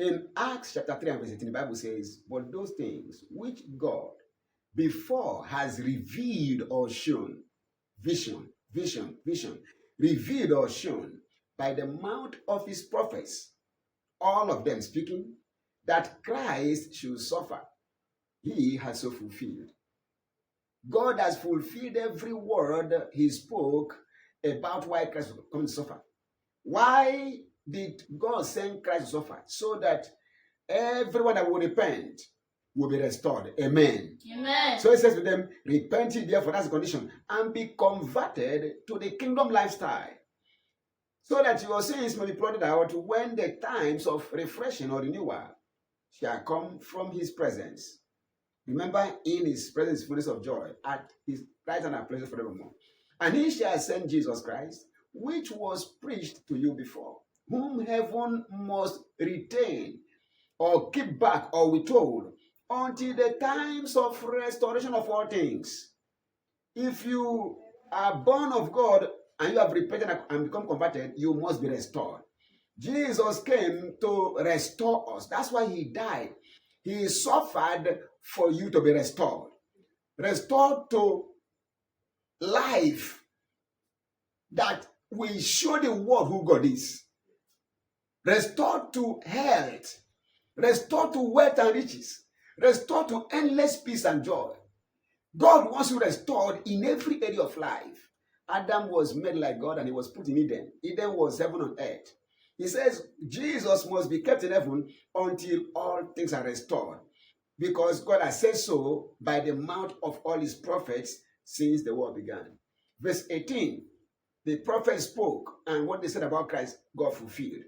In Acts chapter 3 and verse 18, the Bible says, but those things which God before has revealed or shown, vision, revealed or shown by the mouth of his prophets, all of them speaking, that Christ should suffer. He has so fulfilled. God has fulfilled every word he spoke about why Christ would come to suffer. Why did God send Christ to suffer? So that everyone that will repent will be restored. Amen. Amen. So it says to them, repent ye therefore, that's the condition, and be converted to the kingdom lifestyle, so that your sins may be blotted out when the times of refreshing or renewal shall come from his presence. Remember, in his presence, fullness of joy, at his right hand are pleasures forevermore. And he shall send Jesus Christ, which was preached to you before, whom heaven must retain or keep back or withhold until the times of restoration of all things. If you are born of God and you have repented and become converted, you must be restored. Jesus came to restore us. That's why he died. He suffered for you to be restored. Restored to life that will show the world who God is. Restored to health. Restored to wealth and riches. Restored to endless peace and joy. God wants you restored in every area of life. Adam was made like God and he was put in Eden. Eden was heaven on earth. He says Jesus must be kept in heaven until all things are restored. Because God has said so by the mouth of all his prophets since the world began. Verse 18, the prophets spoke and what they said about Christ, God fulfilled.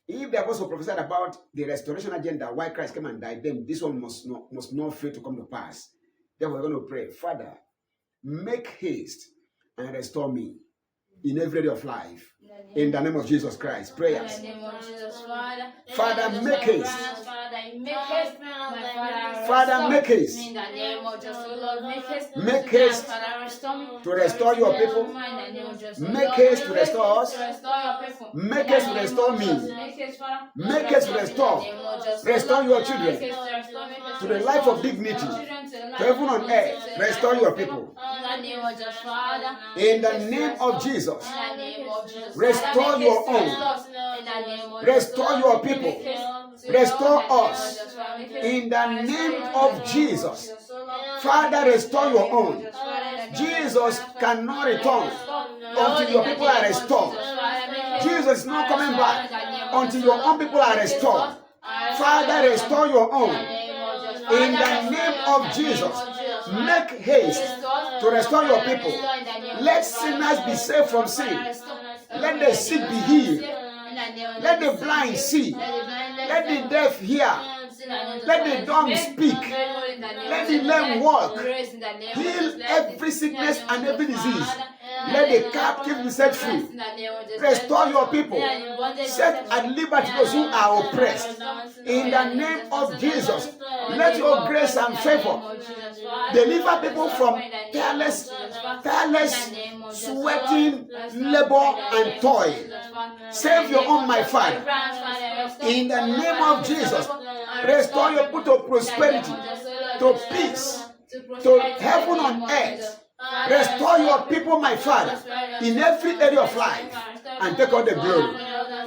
If they have also prophesied about the restoration agenda, why Christ came and died, then this one must not fail to come to pass. Then we're going to pray, Father, make haste and restore me in every area of life. In the name of Jesus Christ. Prayers. In the name of Jesus, Father. Father, make haste. Father, make haste. In the name of Jesus, Lord, make haste. Make haste to restore your people. Make haste to restore us. Make haste to restore me. Make haste to restore your children to the life of dignity, to heaven on earth. Restore your people. In the name of Jesus. Restore your own. Restore your people. Restore us. In the name of Jesus. Father, restore your own. Jesus cannot return until your people are restored. Jesus is not coming back until your own people are restored. Father, restore your own. In the name of Jesus, make haste to restore your people. Let sinners be saved from sin. Let the sick be healed. Let the blind see. Let the deaf hear. Let the dumb speak. Let the lame walk. Heal every sickness and every disease. Let the captive be set free. Restore your people. Set at liberty those who are oppressed. In the name of Jesus, let your grace and favor deliver people from tireless sweating, labor, and toil. Save your own, my Father. In the name of Jesus, restore your people to prosperity, to peace, to heaven on earth. Restore your people, my Father, in every area of life, and take all the glory.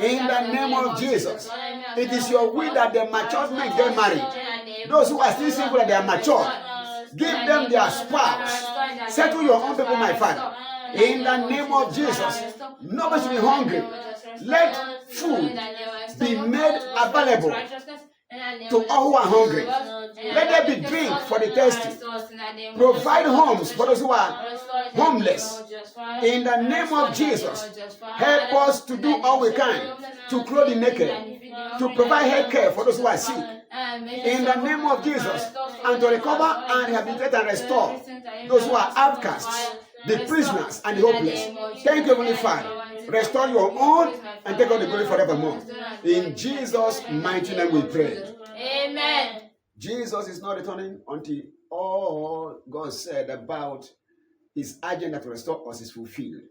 In the name of Jesus, it is your will that the matured men get married. Those who are still single and they are matured, give them their spouse. Settle your own people, my Father. In the name of Jesus, nobody should be hungry. Let food be made available to all who are hungry. Let there be drink for the thirsty. Provide homes for those who are homeless. In the name of Jesus, help us to do all we can to clothe the naked, to provide health care for those who are sick. In the name of Jesus, and to recover and rehabilitate and restore those who are outcasts, the prisoners and the hopeless. Thank you, Heavenly Father. Restore your own and take all the glory forevermore. In Jesus' mighty name we pray. Amen. Jesus is not returning until all God said about his agenda to restore us is fulfilled.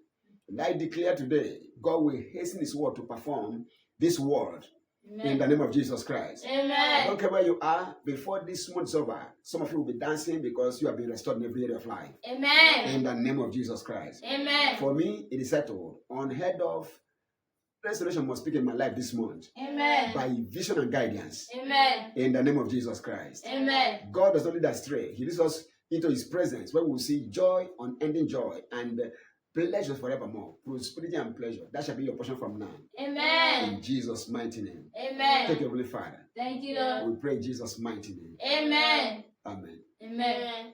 And I declare today, God will hasten his word to perform this word In the name of Jesus Christ. I Amen. don't care where you are, before this month is over, some of you will be dancing because you have been restored in every area of life. Amen. In the name of Jesus Christ. Amen. For me, it is settled. On head of restoration must speak in my life this month. Amen. By vision and guidance. Amen. In the name of Jesus Christ. Amen. God does not lead us astray. He leads us into his presence where we will see joy, unending joy, and pleasure forevermore. Prosperity and pleasure. That shall be your portion from now. Amen. In Jesus' mighty name. Amen. Thank you, Heavenly Father. Thank you, Lord. We pray in Jesus' mighty name. Amen. Amen. Amen.